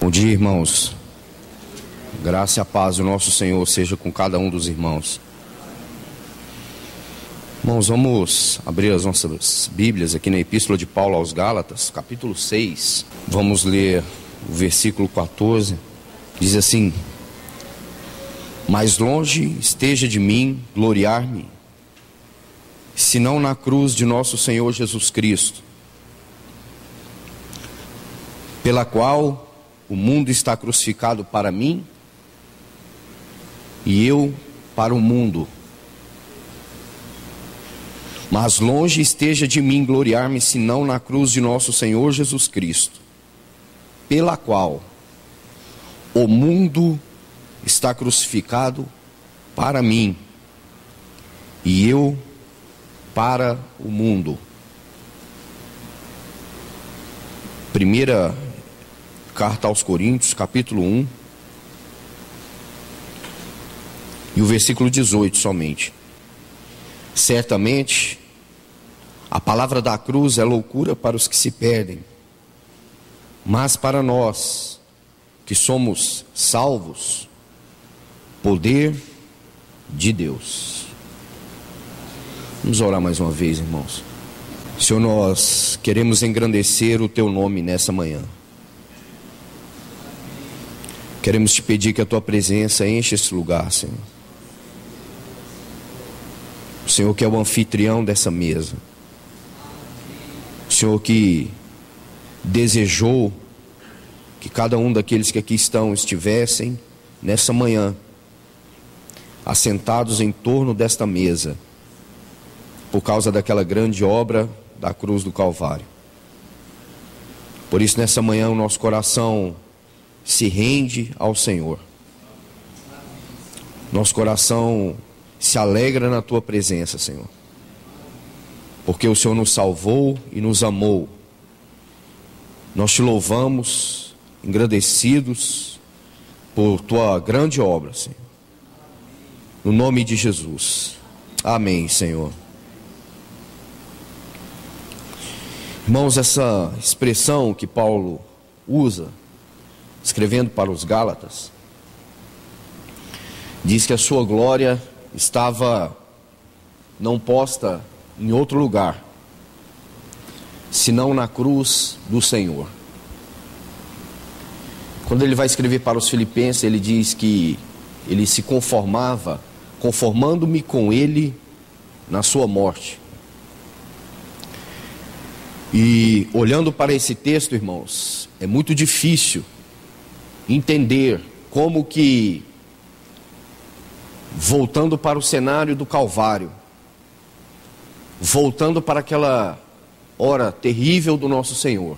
Bom dia, irmãos. Graça e a paz do nosso Senhor seja com cada um dos irmãos. Irmãos, vamos abrir as nossas Bíblias aqui na Epístola de Paulo aos Gálatas, capítulo 6. Vamos ler o versículo 14. Diz assim: mais longe esteja de mim gloriar-me, senão na cruz de nosso Senhor Jesus Cristo, pela qual o mundo está crucificado para mim e eu para o mundo. Mas longe esteja de mim gloriar-me, senão na cruz de nosso Senhor Jesus Cristo, pela qual o mundo está crucificado para mim e eu para o mundo. Primeira carta aos Coríntios, capítulo 1, e o versículo 18 somente. Certamente, a palavra da cruz é loucura para os que se perdem, mas para nós, que somos salvos, poder de Deus. Vamos orar mais uma vez, irmãos. Senhor, nós queremos engrandecer o Teu nome nessa manhã. Queremos te pedir que a Tua presença enche esse lugar, Senhor. O Senhor que é o anfitrião dessa mesa. O Senhor que desejou que cada um daqueles que aqui estão estivessem nessa manhã assentados em torno desta mesa, por causa daquela grande obra da cruz do Calvário. Por isso, nessa manhã, o nosso coração se rende ao Senhor. Nosso coração se alegra na Tua presença, Senhor, porque o Senhor nos salvou e nos amou. Nós Te louvamos, engrandecidos por Tua grande obra, Senhor, no nome de Jesus. Amém, Senhor. Irmãos, essa expressão que Paulo usa, escrevendo para os Gálatas, diz que a sua glória estava não posta em outro lugar, senão na cruz do Senhor. Quando ele vai escrever para os Filipenses, ele diz que ele se conformava, conformando-me com ele na sua morte. E olhando para esse texto, irmãos, é muito difícil entender como que, voltando para o cenário do Calvário, voltando para aquela hora terrível do nosso Senhor,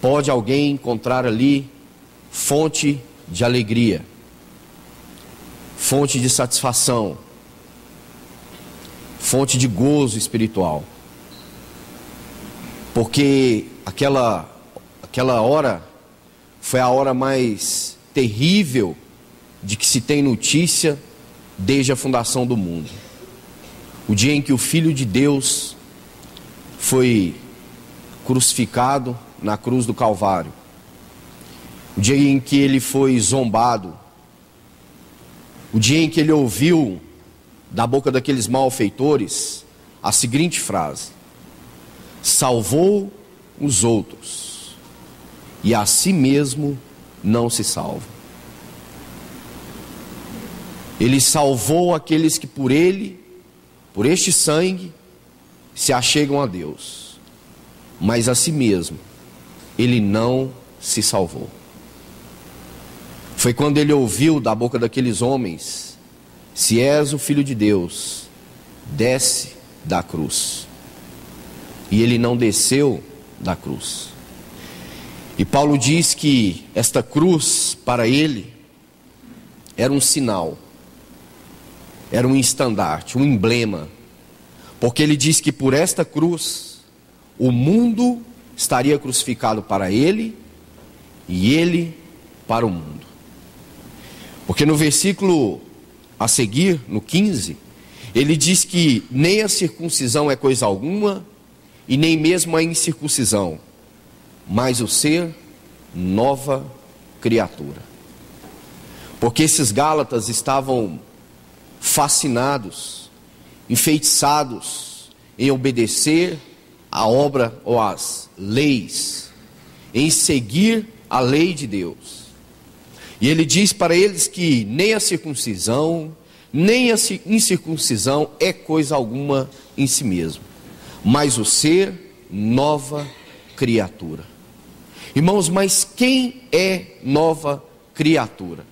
pode alguém encontrar ali fonte de alegria, fonte de satisfação, fonte de gozo espiritual. Porque aquela hora foi a hora mais terrível de que se tem notícia desde a fundação do mundo. O dia em que o Filho de Deus foi crucificado na cruz do Calvário. O dia em que ele foi zombado. O dia em que ele ouviu da boca daqueles malfeitores a seguinte frase: salvou os outros e a si mesmo não se salva. Ele salvou aqueles que por ele, por este sangue, se achegam a Deus, mas a si mesmo ele não se salvou. Foi quando ele ouviu da boca daqueles homens: se és o Filho de Deus, desce da cruz. E ele não desceu da cruz. E Paulo diz que esta cruz para ele era um sinal, era um estandarte, um emblema, porque ele diz que por esta cruz o mundo estaria crucificado para ele e ele para o mundo. Porque no versículo a seguir, no 15, ele diz que nem a circuncisão é coisa alguma e nem mesmo a incircuncisão, mas o ser nova criatura. Porque esses Gálatas estavam fascinados, enfeitiçados em obedecer a obra ou as leis, em seguir a lei de Deus. E ele diz para eles que nem a circuncisão, nem a incircuncisão é coisa alguma em si mesmo, mas o ser nova criatura. Irmãos, mas quem é nova criatura?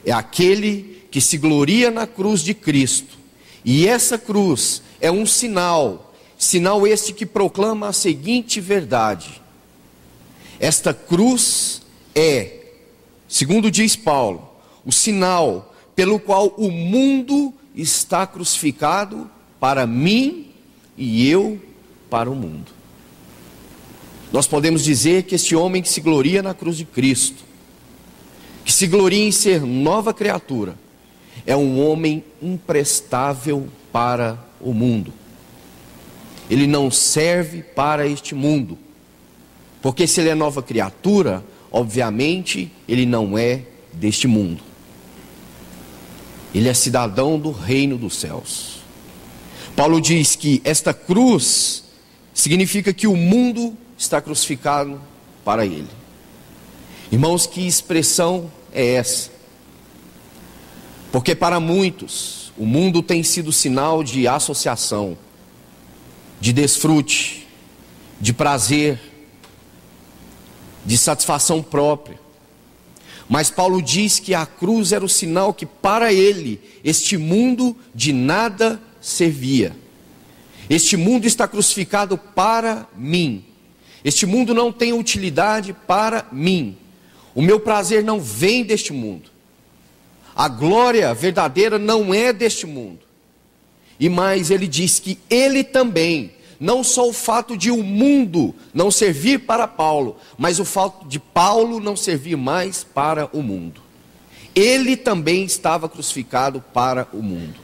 É aquele que se gloria na cruz de Cristo. E essa cruz é um sinal este que proclama a seguinte verdade: esta cruz é, segundo diz Paulo, o sinal pelo qual o mundo está crucificado para mim e eu para o mundo. Nós podemos dizer que este homem que se gloria na cruz de Cristo, que se gloria em ser nova criatura, é um homem imprestável para o mundo. Ele não serve para este mundo, porque se ele é nova criatura, obviamente ele não é deste mundo. Ele é cidadão do reino dos céus. Paulo diz que esta cruz significa que o mundo está crucificado para ele. Irmãos, que expressão é essa? Porque para muitos o mundo tem sido sinal de associação, de desfrute, de prazer, de satisfação própria. Mas Paulo diz que a cruz era o sinal que para ele este mundo de nada servia. Este mundo está crucificado para mim. Este mundo não tem utilidade para mim. O meu prazer não vem deste mundo. A glória verdadeira não é deste mundo. E mais, ele diz que ele também, não só o fato de o mundo não servir para Paulo, mas o fato de Paulo não servir mais para o mundo. Ele também estava crucificado para o mundo.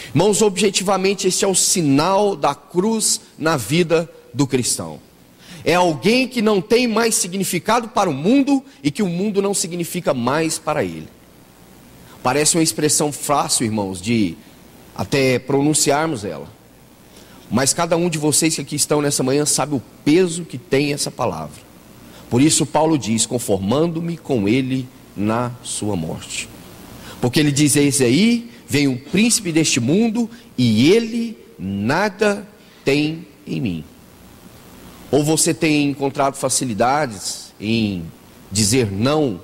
Irmãos, objetivamente, esse é o sinal da cruz na vida do cristão. É alguém que não tem mais significado para o mundo e que o mundo não significa mais para ele. Parece uma expressão fácil, irmãos, de até pronunciarmos ela. Mas cada um de vocês que aqui estão nessa manhã sabe o peso que tem essa palavra. Por isso Paulo diz, conformando-me com ele na sua morte. Porque ele diz, eis aí, vem um príncipe deste mundo e ele nada tem em mim. Ou você tem encontrado facilidades em dizer não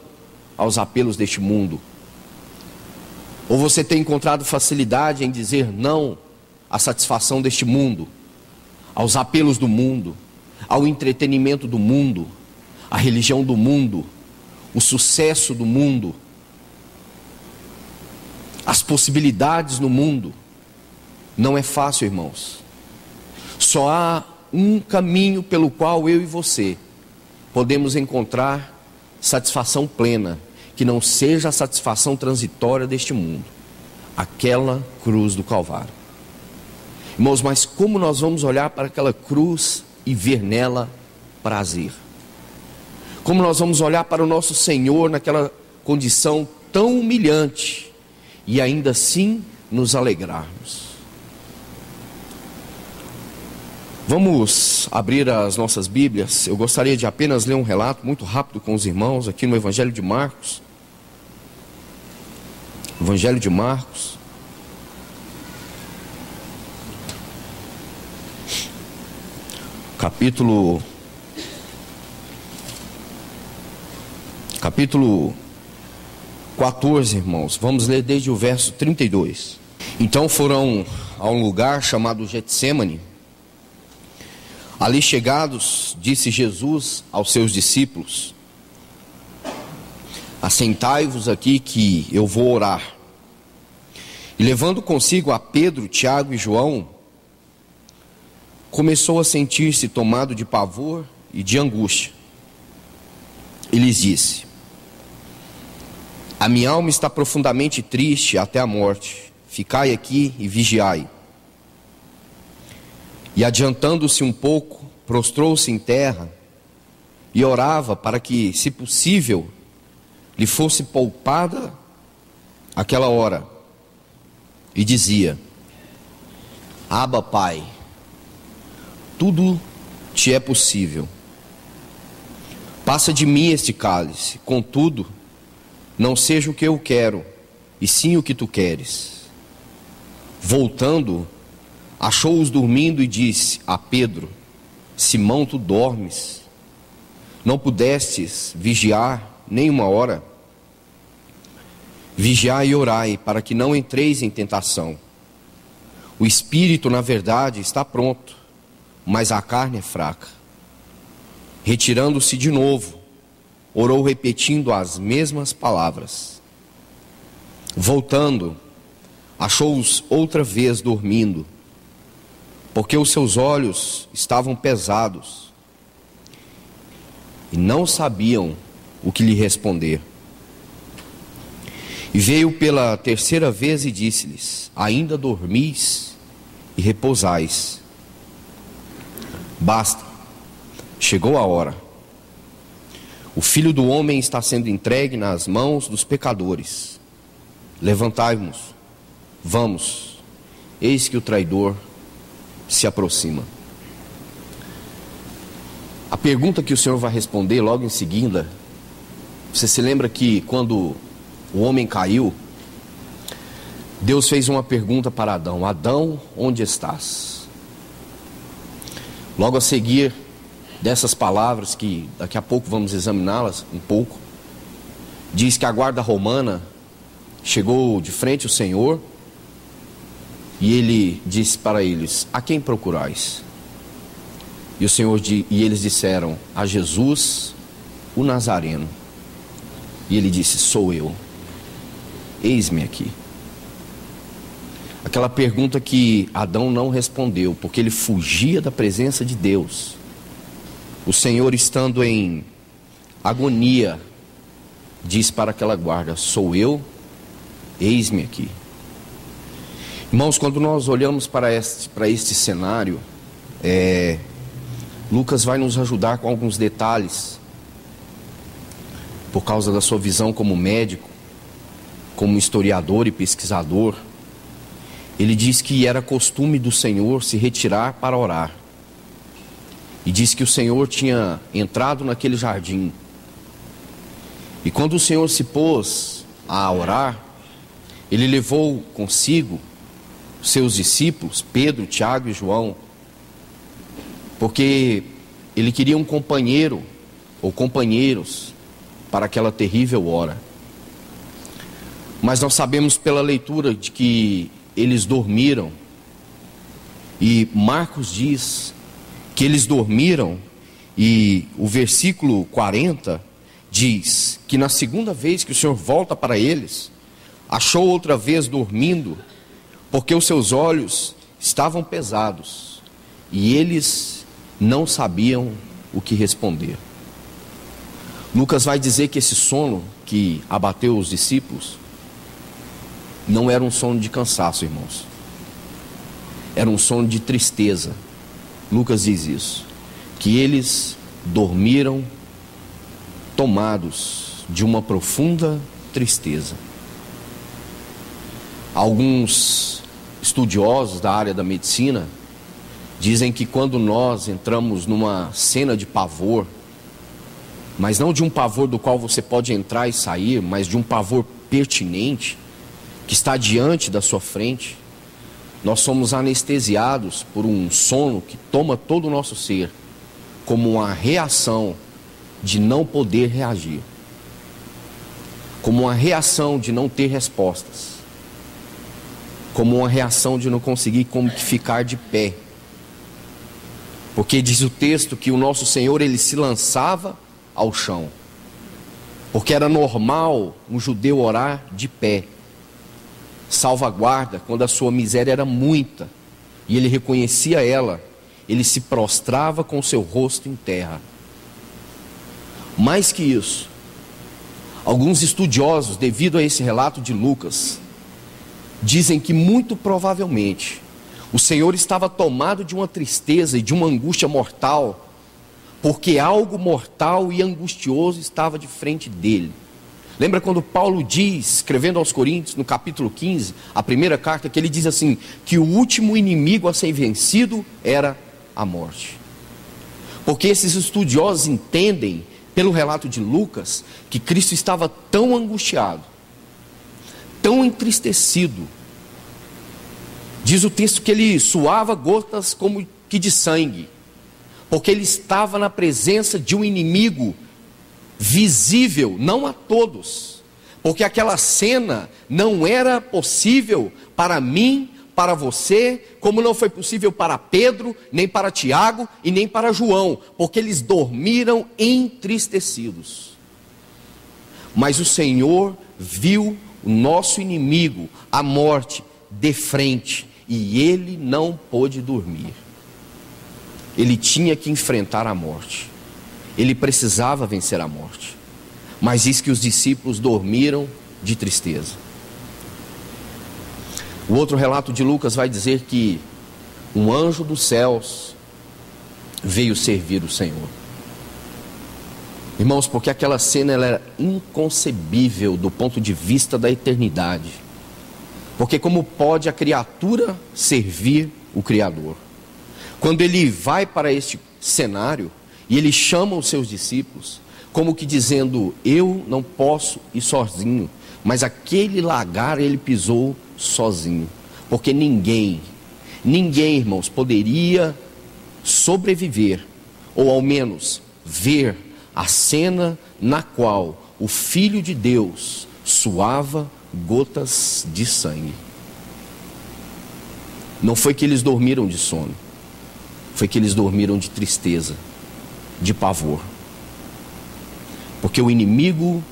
aos apelos deste mundo? Ou você tem encontrado facilidade em dizer não à satisfação deste mundo, aos apelos do mundo, ao entretenimento do mundo, à religião do mundo, o sucesso do mundo, as possibilidades no mundo? Não é fácil, irmãos. Só há um caminho pelo qual eu e você podemos encontrar satisfação plena, que não seja a satisfação transitória deste mundo, aquela cruz do Calvário. Irmãos, mas como nós vamos olhar para aquela cruz e ver nela prazer? Como nós vamos olhar para o nosso Senhor naquela condição tão humilhante e ainda assim nos alegrarmos? Vamos abrir as nossas Bíblias. Eu gostaria de apenas ler um relato muito rápido com os irmãos aqui no Evangelho de Marcos. Evangelho de Marcos. Capítulo 14, irmãos. Vamos ler desde o verso 32. Então foram a um lugar chamado Getsêmani. Ali chegados, disse Jesus aos seus discípulos: assentai-vos aqui que eu vou orar. E levando consigo a Pedro, Tiago e João, começou a sentir-se tomado de pavor e de angústia. E lhes disse: a minha alma está profundamente triste até a morte. Ficai aqui e vigiai. E adiantando-se um pouco, prostrou-se em terra e orava para que, se possível, lhe fosse poupada aquela hora, e dizia: Abba, Pai, tudo te é possível. Passa de mim este cálice, contudo, não seja o que eu quero, e sim o que tu queres. Voltando, achou-os dormindo e disse a Pedro: Simão, tu dormes? Não pudestes vigiar nem uma hora? Vigiai e orai, para que não entreis em tentação. O espírito, na verdade, está pronto, mas a carne é fraca. Retirando-se de novo, orou repetindo as mesmas palavras. Voltando, achou-os outra vez dormindo, porque os seus olhos estavam pesados, e não sabiam o que lhe responder. E veio pela terceira vez e disse-lhes: Ainda dormis e repousais? Basta, chegou a hora. O Filho do Homem está sendo entregue nas mãos dos pecadores. Levantai-vos, vamos, eis que o traidor se aproxima. A pergunta que o Senhor vai responder logo em seguida, você se lembra que quando o homem caiu, Deus fez uma pergunta para Adão: Adão, onde estás? Logo a seguir dessas palavras, que daqui a pouco vamos examiná-las um pouco, diz que a guarda romana chegou de frente ao Senhor e ele disse para eles: A quem procurais? E eles disseram: A Jesus, o Nazareno. E ele disse: Sou eu, eis-me aqui. Aquela pergunta que Adão não respondeu, porque ele fugia da presença de Deus. O Senhor, estando em agonia, diz para aquela guarda: Sou eu, eis-me aqui. Irmãos, quando nós olhamos para este cenário, Lucas vai nos ajudar com alguns detalhes, por causa da sua visão como médico, como historiador e pesquisador. Ele diz que era costume do Senhor se retirar para orar. E diz que o Senhor tinha entrado naquele jardim. E quando o Senhor se pôs a orar, ele levou consigo seus discípulos, Pedro, Tiago e João, porque ele queria um companheiro ou companheiros para aquela terrível hora. Mas nós sabemos pela leitura de que eles dormiram, e Marcos diz que eles dormiram, e o versículo 40 diz que na segunda vez que o Senhor volta para eles, achou outra vez dormindo, porque os seus olhos estavam pesados, e eles não sabiam o que responder. Lucas vai dizer que esse sono que abateu os discípulos não era um sono de cansaço, irmãos. Era um sono de tristeza. Lucas diz isso, que eles dormiram tomados de uma profunda tristeza. Alguns estudiosos da área da medicina dizem que quando nós entramos numa cena de pavor, mas não de um pavor do qual você pode entrar e sair, mas de um pavor pertinente, que está diante da sua frente, nós somos anestesiados por um sono que toma todo o nosso ser, como uma reação de não poder reagir, como uma reação de não ter respostas, como uma reação de não conseguir como que ficar de pé. Porque diz o texto que o nosso Senhor, ele se lançava ao chão, porque era normal um judeu orar de pé, salvaguarda, quando a sua miséria era muita e ele reconhecia ela, ele se prostrava com seu rosto em terra. Mais que isso, alguns estudiosos, devido a esse relato de Lucas, dizem que muito provavelmente o Senhor estava tomado de uma tristeza e de uma angústia mortal, porque algo mortal e angustioso estava de frente dele. Lembra quando Paulo diz, escrevendo aos Coríntios, no capítulo 15, a primeira carta, que ele diz assim, que o último inimigo a ser vencido era a morte. Porque esses estudiosos entendem, pelo relato de Lucas, que Cristo estava tão angustiado, tão entristecido. Diz o texto que ele suava gotas como que de sangue, porque ele estava na presença de um inimigo visível, não a todos, porque aquela cena não era possível para mim, para você, como não foi possível para Pedro, nem para Tiago e nem para João, porque eles dormiram entristecidos. Mas o Senhor viu o nosso inimigo, a morte, de frente, e ele não pôde dormir. Ele tinha que enfrentar a morte. Ele precisava vencer a morte. Mas diz que os discípulos dormiram de tristeza. O outro relato de Lucas vai dizer que um anjo dos céus veio servir o Senhor. Irmãos, porque aquela cena ela era inconcebível do ponto de vista da eternidade. Porque como pode a criatura servir o Criador? Quando ele vai para este cenário e ele chama os seus discípulos, como que dizendo, eu não posso ir sozinho, mas aquele lagar ele pisou sozinho, porque ninguém, irmãos, poderia sobreviver, ou ao menos ver a cena na qual o Filho de Deus suava gotas de sangue. Não foi que eles dormiram de sono, foi que eles dormiram de tristeza, de pavor, porque o inimigo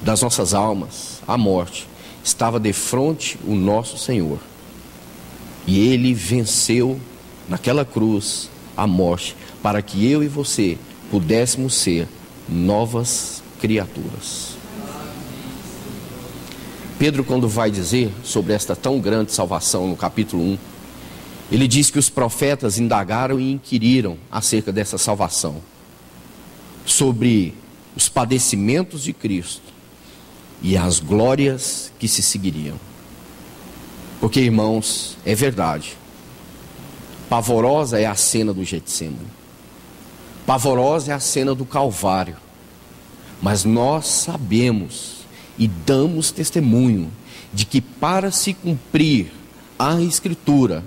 das nossas almas, a morte, estava defronte o nosso Senhor, e ele venceu naquela cruz a morte, para que eu e você pudéssemos ser novas criaturas. Pedro, quando vai dizer sobre esta tão grande salvação, no capítulo 1, ele diz que os profetas indagaram e inquiriram acerca dessa salvação, sobre os padecimentos de Cristo e as glórias que se seguiriam. Porque, irmãos, é verdade, pavorosa é a cena do Getsemane, pavorosa é a cena do Calvário, mas nós sabemos e damos testemunho de que para se cumprir a Escritura,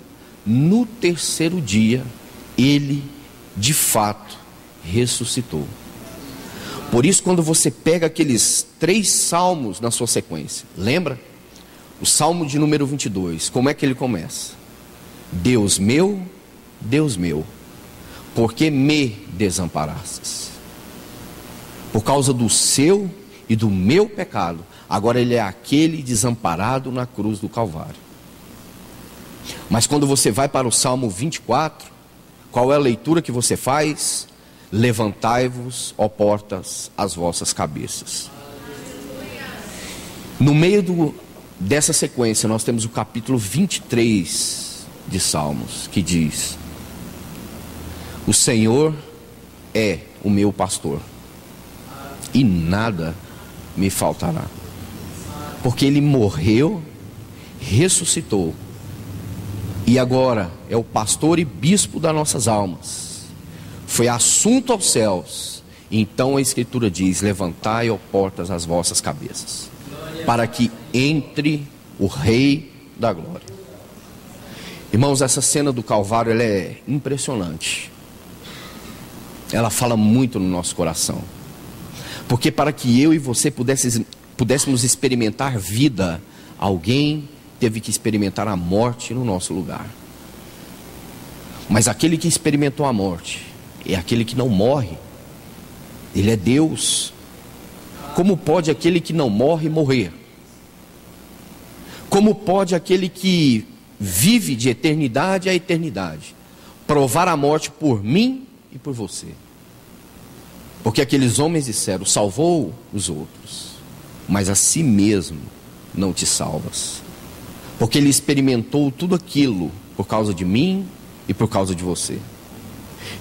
no terceiro dia, ele de fato ressuscitou. Por isso, quando você pega aqueles 3 salmos na sua sequência, lembra? O salmo de número 22, como é que ele começa? Deus meu, por que me desamparastes? Por causa do seu e do meu pecado, agora ele é aquele desamparado na cruz do Calvário. Mas quando você vai para o Salmo 24, qual é a leitura que você faz? Levantai-vos, ó portas, as vossas cabeças. No meio dessa sequência, nós temos o capítulo 23 de Salmos, que diz: o Senhor é o meu pastor, e nada me faltará. Porque ele morreu, ressuscitou, e agora é o pastor e bispo das nossas almas. Foi assunto aos céus. Então a Escritura diz: levantai, ó portas, as vossas cabeças, para que entre o Rei da Glória. Irmãos, essa cena do Calvário, ela é impressionante. Ela fala muito no nosso coração. Porque para que eu e você pudéssemos experimentar vida, alguém teve que experimentar a morte no nosso lugar. Mas aquele que experimentou a morte é aquele que não morre. Ele é Deus. Como pode aquele que não morre morrer? Como pode aquele que vive de eternidade a eternidade provar a morte por mim e por você? Porque aqueles homens disseram: salvou os outros, mas a si mesmo não te salvas. Porque ele experimentou tudo aquilo por causa de mim e por causa de você.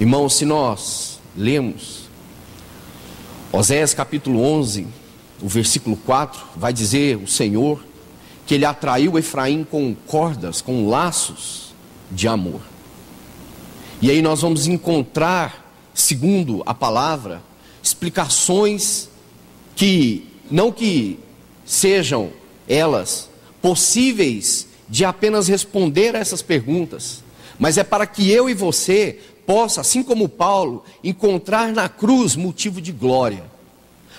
Irmãos, se nós lemos, Oséias capítulo 11, o versículo 4, vai dizer o Senhor que Ele atraiu Efraim com cordas, com laços de amor. E aí nós vamos encontrar, segundo a palavra, explicações que, não que sejam elas possíveis de apenas responder a essas perguntas, mas é para que eu e você possa, assim como Paulo, encontrar na cruz motivo de glória.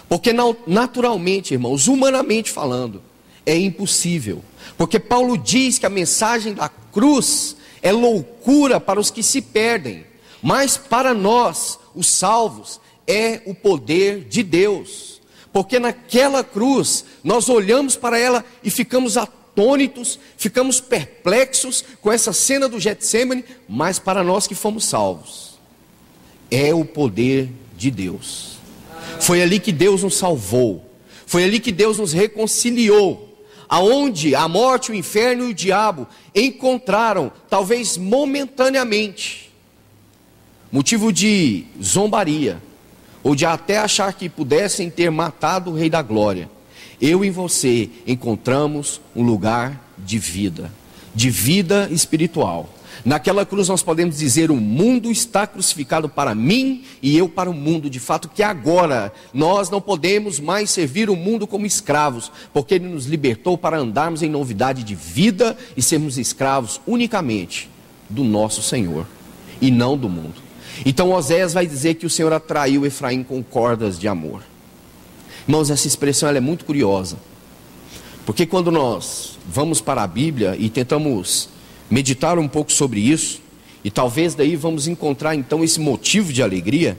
Porque naturalmente, irmãos, humanamente falando, é impossível. Porque Paulo diz que a mensagem da cruz é loucura para os que se perdem, mas para nós, os salvos, é o poder de Deus. Porque naquela cruz, nós olhamos para ela e ficamos atônitos, ficamos perplexos com essa cena do Getsêmani, mas para nós que fomos salvos, é o poder de Deus. Foi ali que Deus nos salvou, foi ali que Deus nos reconciliou, aonde a morte, o inferno e o diabo encontraram, talvez momentaneamente, motivo de zombaria, ou de até achar que pudessem ter matado o Rei da Glória. Eu e você encontramos um lugar de vida espiritual. Naquela cruz nós podemos dizer: o mundo está crucificado para mim e eu para o mundo. De fato que agora nós não podemos mais servir o mundo como escravos, porque Ele nos libertou para andarmos em novidade de vida e sermos escravos unicamente do nosso Senhor e não do mundo. Então Oséias vai dizer que o Senhor atraiu Efraim com cordas de amor. Irmãos, essa expressão ela é muito curiosa, porque quando nós vamos para a Bíblia e tentamos meditar um pouco sobre isso, e talvez daí vamos encontrar então esse motivo de alegria,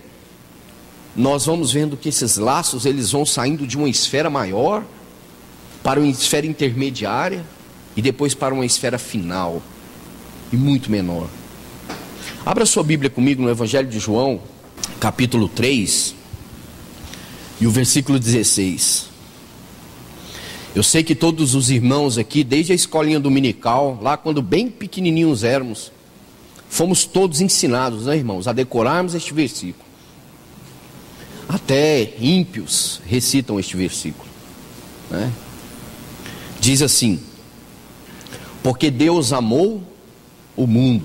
nós vamos vendo que esses laços eles vão saindo de uma esfera maior para uma esfera intermediária e depois para uma esfera final e muito menor. Abra sua Bíblia comigo no Evangelho de João, capítulo 3 e o versículo 16. Eu sei que todos os irmãos aqui, desde a escolinha dominical, lá quando bem pequenininhos éramos, fomos todos ensinados, né, irmãos, a decorarmos este versículo. Até ímpios recitam este versículo, né? Diz assim: porque Deus amou o mundo.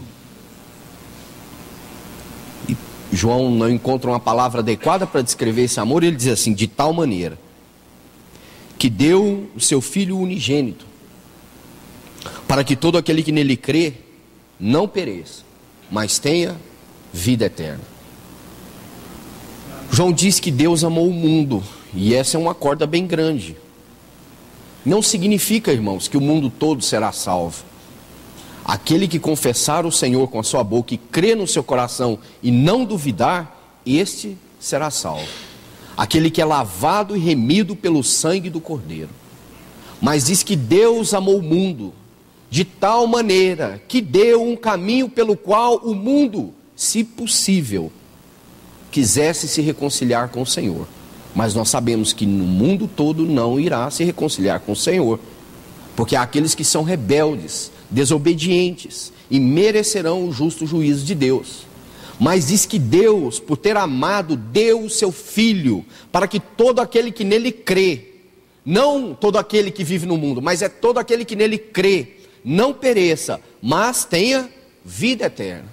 E João não encontra uma palavra adequada para descrever esse amor, ele diz assim: de tal maneira que deu o seu Filho unigênito, para que todo aquele que nele crê não pereça, mas tenha vida eterna. João diz que Deus amou o mundo, e essa é uma corda bem grande. Não significa, irmãos, que o mundo todo será salvo. Aquele que confessar o Senhor com a sua boca e crer no seu coração e não duvidar, este será salvo. Aquele que é lavado e remido pelo sangue do Cordeiro. Mas diz que Deus amou o mundo de tal maneira que deu um caminho pelo qual o mundo, se possível, quisesse se reconciliar com o Senhor. Mas nós sabemos que no mundo todo não irá se reconciliar com o Senhor, porque há aqueles que são rebeldes, desobedientes e merecerão o justo juízo de Deus. Mas diz que Deus, por ter amado, deu o seu Filho, para que todo aquele que nele crê, não todo aquele que vive no mundo, mas é todo aquele que nele crê, não pereça, mas tenha vida eterna.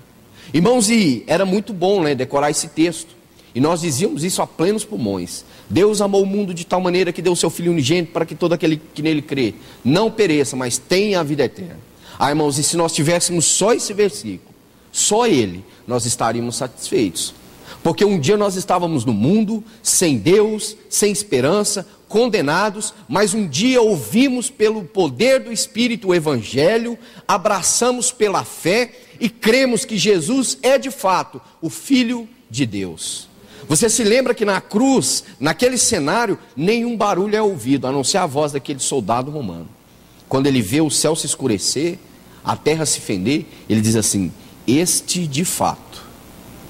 Irmãos, e era muito bom, né, decorar esse texto, e nós dizíamos isso a plenos pulmões. Deus amou o mundo de tal maneira que deu o seu Filho unigênito, para que todo aquele que nele crê, não pereça, mas tenha a vida eterna. Ah, irmãos, e se nós tivéssemos só esse versículo, só ele, nós estaríamos satisfeitos. Porque um dia nós estávamos no mundo, sem Deus, sem esperança, condenados, mas um dia ouvimos pelo poder do Espírito o Evangelho, abraçamos pela fé e cremos que Jesus é de fato o Filho de Deus. Você se lembra que na cruz, naquele cenário, nenhum barulho é ouvido, a não ser a voz daquele soldado romano. Quando ele vê o céu se escurecer, a terra se fender, ele diz assim: este de fato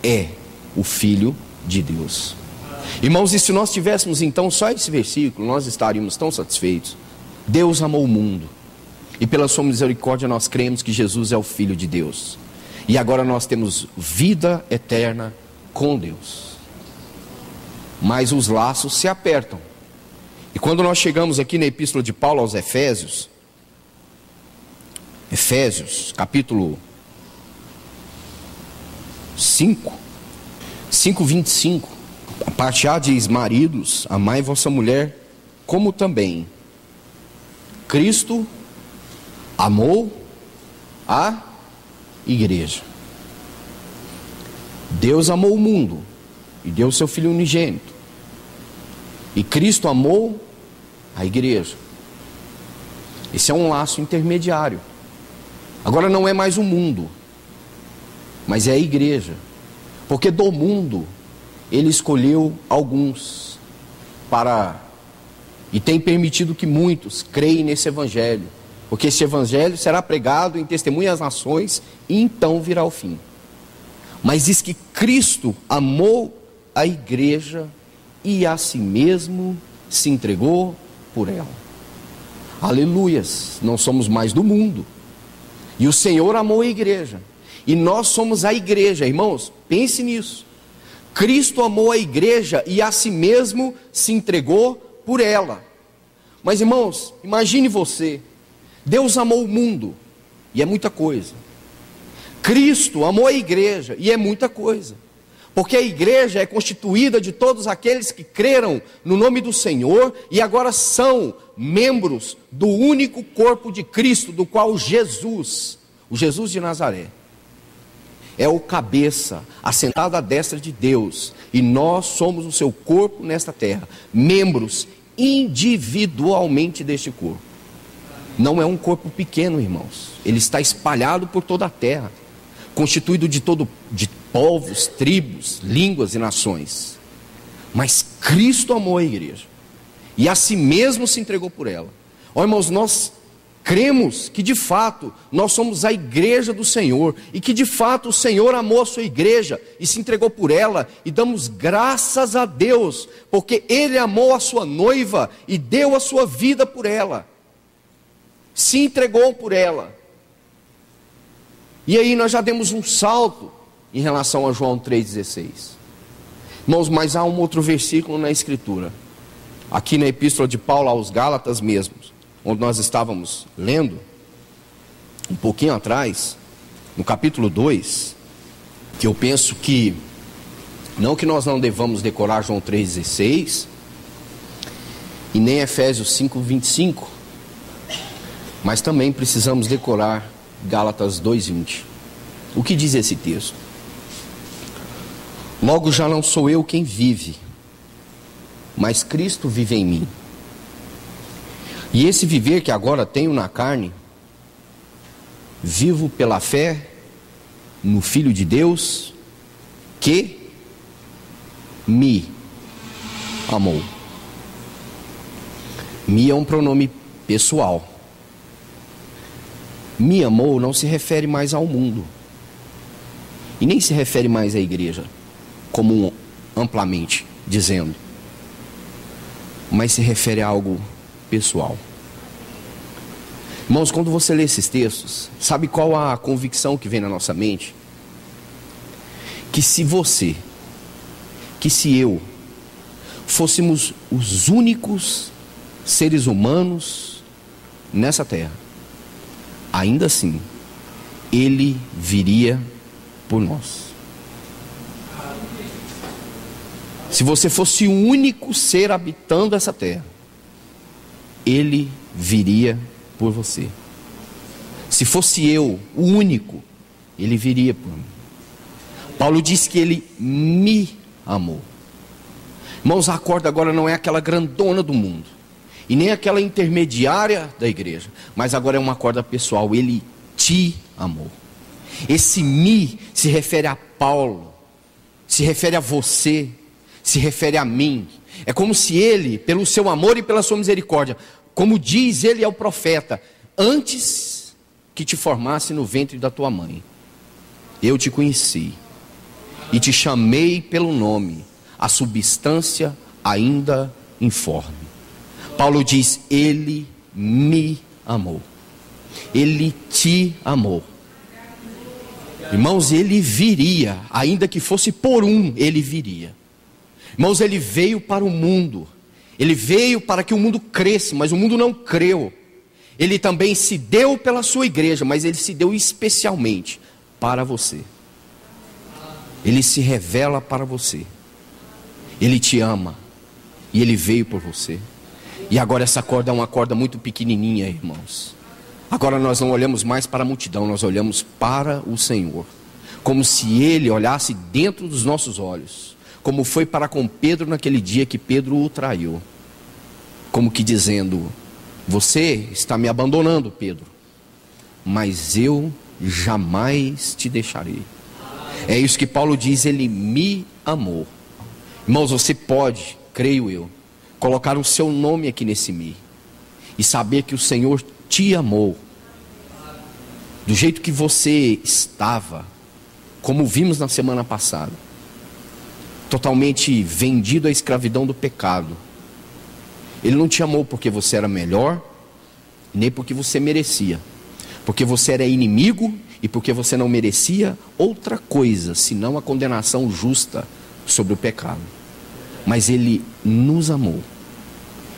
é o Filho de Deus. Irmãos, e se nós tivéssemos então só esse versículo, nós estaríamos tão satisfeitos. Deus amou o mundo, e pela sua misericórdia nós cremos que Jesus é o Filho de Deus. E agora nós temos vida eterna com Deus. mas os laços se apertam. E quando nós chegamos aqui na epístola de Paulo aos Efésios, capítulo 5, 5:25, a parte A diz: maridos, amai vossa mulher, como também Cristo amou a igreja. Deus amou o mundo e deu o seu Filho unigênito. E Cristo amou a igreja. Esse é um laço intermediário. Agora não é mais o mundo, mas é a igreja. Porque do mundo ele escolheu alguns e tem permitido que muitos creem nesse evangelho. Porque esse evangelho será pregado em testemunho às nações e então virá o fim. Mas diz que Cristo amou a igreja e a si mesmo se entregou por ela. Aleluias, não somos mais do mundo. E o Senhor amou a igreja. E nós somos a igreja, irmãos, pense nisso. Cristo amou a igreja e a si mesmo se entregou por ela. Mas irmãos, imagine você, Deus amou o mundo, e é muita coisa. Cristo amou a igreja, e é muita coisa. Porque a igreja é constituída de todos aqueles que creram no nome do Senhor e agora são membros do único corpo de Cristo, do qual Jesus, o Jesus de Nazaré, é o cabeça, assentado à destra de Deus, e nós somos o seu corpo nesta terra, membros individualmente deste corpo. Não é um corpo pequeno, irmãos, ele está espalhado por toda a terra, constituído de povos, tribos, línguas e nações. Mas Cristo amou a igreja e a si mesmo se entregou por ela. Ó irmãos, nós cremos que de fato nós somos a igreja do Senhor, e que de fato o Senhor amou a sua igreja e se entregou por ela, e damos graças a Deus, porque Ele amou a sua noiva e deu a sua vida por ela, se entregou por ela. E aí nós já demos um salto em relação a João 3,16. Irmãos, mas há um outro versículo na Escritura, aqui na epístola de Paulo aos Gálatas mesmos, onde nós estávamos lendo um pouquinho atrás, no capítulo 2, que eu penso que, não que nós não devamos decorar João 3,16, e nem Efésios 5:25, mas também precisamos decorar Gálatas 2:20. O que diz esse texto? Logo já não sou eu quem vive, mas Cristo vive em mim. E esse viver que agora tenho na carne, vivo pela fé no Filho de Deus, que me amou. Me é um pronome pessoal. Me amou não se refere mais ao mundo, e nem se refere mais à igreja, como amplamente dizendo, mas se refere a algo pessoal. Irmãos, quando você lê esses textos, sabe qual a convicção que vem na nossa mente? Que se você, que se eu, fôssemos os únicos seres humanos nessa terra, ainda assim, Ele viria por nós. Se você fosse o único ser habitando essa terra, Ele viria por você. Se fosse eu o único, Ele viria por mim. Paulo diz que Ele me amou. Irmãos, a corda agora não é aquela grandona do mundo, e nem aquela intermediária da igreja, mas agora é uma corda pessoal. Ele te amou. Esse me se refere a Paulo, se refere a você, se refere a mim. É como se Ele, pelo seu amor e pela sua misericórdia, como diz Ele ao profeta, antes que te formasse no ventre da tua mãe, eu te conheci e te chamei pelo nome, a substância ainda informe. Paulo diz, Ele me amou. Ele te amou. Irmãos, Ele viria, ainda que fosse por um, Ele viria. Irmãos, ele veio para o mundo. Ele veio para que o mundo cresça, mas o mundo não creu. Ele também se deu pela sua igreja, mas ele se deu especialmente para você. Ele se revela para você. Ele te ama. E ele veio por você. E agora essa corda é uma corda muito pequenininha, irmãos. Agora nós não olhamos mais para a multidão, nós olhamos para o Senhor. Como se ele olhasse dentro dos nossos olhos. Como foi para com Pedro naquele dia que Pedro o traiu. Como que dizendo: você está me abandonando, Pedro, mas eu jamais te deixarei. É isso que Paulo diz, ele me amou. Irmãos, você pode, creio eu, colocar o seu nome aqui nesse me e saber que o Senhor te amou do jeito que você estava, como vimos na semana passada, totalmente vendido à escravidão do pecado. Ele não te amou porque você era melhor, nem porque você merecia, porque você era inimigo e porque você não merecia outra coisa senão a condenação justa sobre o pecado. Mas ele nos amou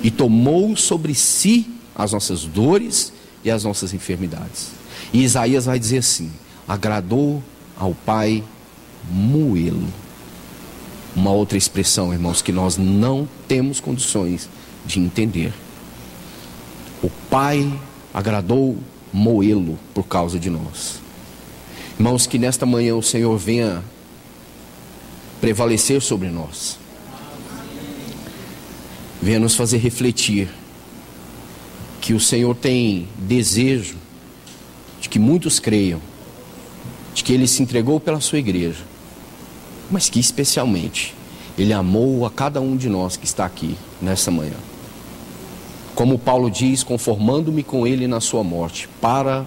e tomou sobre si as nossas dores e as nossas enfermidades. E Isaías vai dizer assim: agradou ao Pai moê-lo. Uma outra expressão, irmãos, que nós não temos condições de entender. O Pai agradou moê-lo por causa de nós. Irmãos, que nesta manhã o Senhor venha prevalecer sobre nós. Venha nos fazer refletir que o Senhor tem desejo de que muitos creiam, de que Ele se entregou pela sua igreja, mas que especialmente Ele amou a cada um de nós que está aqui nessa manhã. Como Paulo diz, conformando-me com Ele na sua morte, para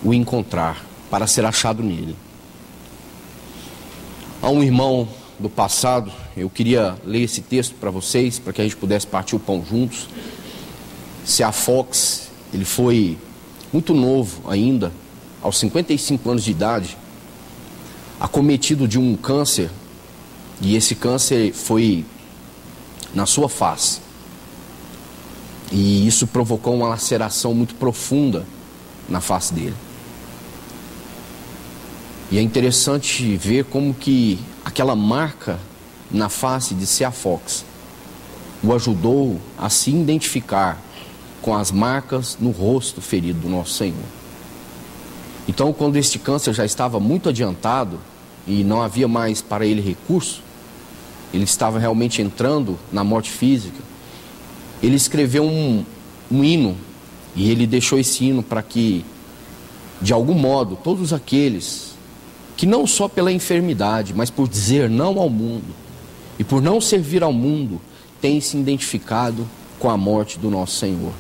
o encontrar, para ser achado nele. Há um irmão do passado, eu queria ler esse texto para vocês, para que a gente pudesse partir o pão juntos. C.A. Fox, ele foi muito novo ainda, aos 55 anos de idade, acometido de um câncer, e esse câncer foi na sua face. E isso provocou uma laceração muito profunda na face dele. E é interessante ver como que aquela marca na face de C.A. Fox o ajudou a se identificar com as marcas no rosto ferido do nosso Senhor. Então, quando este câncer já estava muito adiantado e não havia mais para ele recurso, ele estava realmente entrando na morte física, ele escreveu um hino, e ele deixou esse hino para que, de algum modo, todos aqueles que não só pela enfermidade, mas por dizer não ao mundo, e por não servir ao mundo, têm se identificado com a morte do nosso Senhor.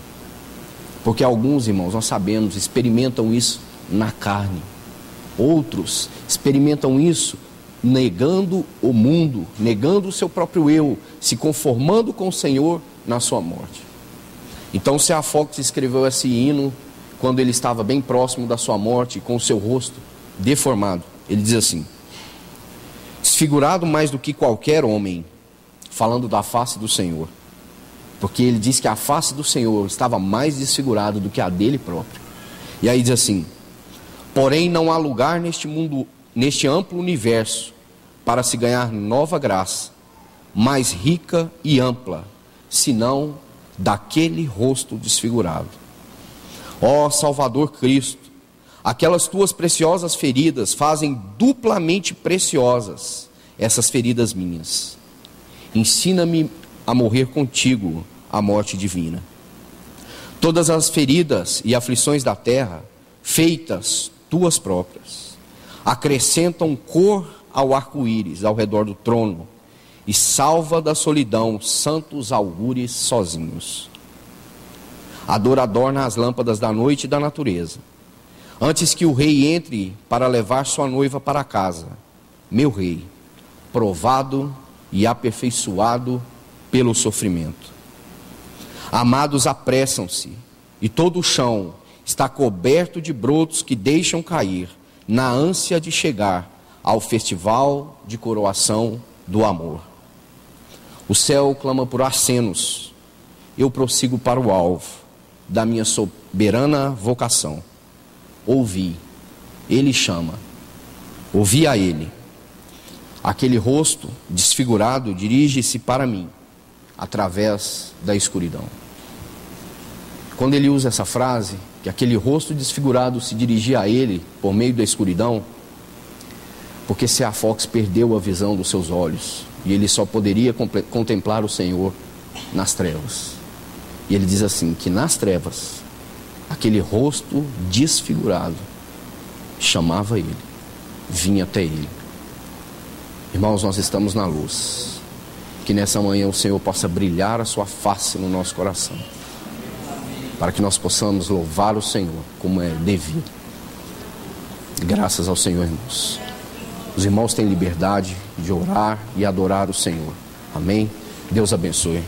Porque alguns, irmãos, nós sabemos, experimentam isso na carne. Outros experimentam isso negando o mundo, negando o seu próprio eu, se conformando com o Senhor na sua morte. Então C.A. Fox escreveu esse hino quando ele estava bem próximo da sua morte, com o seu rosto deformado. Ele diz assim: desfigurado mais do que qualquer homem, falando da face do Senhor, porque ele diz que a face do Senhor estava mais desfigurada do que a dele próprio. E aí diz assim: porém não há lugar neste mundo, neste amplo universo, para se ganhar nova graça, mais rica e ampla, senão daquele rosto desfigurado. Ó Salvador Cristo, aquelas tuas preciosas feridas fazem duplamente preciosas essas feridas minhas. Ensina-me a morrer contigo a morte divina. Todas as feridas e aflições da terra, feitas tuas próprias, acrescentam cor ao arco-íris ao redor do trono, e salva da solidão santos augures sozinhos. A dor adorna as lâmpadas da noite e da natureza. Antes que o rei entre para levar sua noiva para casa, meu rei, provado e aperfeiçoado pelo sofrimento. Amados apressam-se, e todo o chão está coberto de brotos que deixam cair, na ânsia de chegar ao festival de coroação do amor. O céu clama por acenos. Eu prossigo para o alvo da minha soberana vocação. Ouvi, ele chama. Ouvi a ele. Aquele rosto desfigurado dirige-se para mim, através da escuridão. Quando ele usa essa frase, que aquele rosto desfigurado se dirigia a ele por meio da escuridão, porque C.A. Fox perdeu a visão dos seus olhos e ele só poderia contemplar o Senhor nas trevas. E ele diz assim, que nas trevas, aquele rosto desfigurado chamava ele, vinha até ele. Irmãos, nós estamos na luz. Que nessa manhã o Senhor possa brilhar a sua face no nosso coração, para que nós possamos louvar o Senhor como é devido. Graças ao Senhor, irmãos. Os irmãos têm liberdade de orar e adorar o Senhor. Amém? Deus abençoe.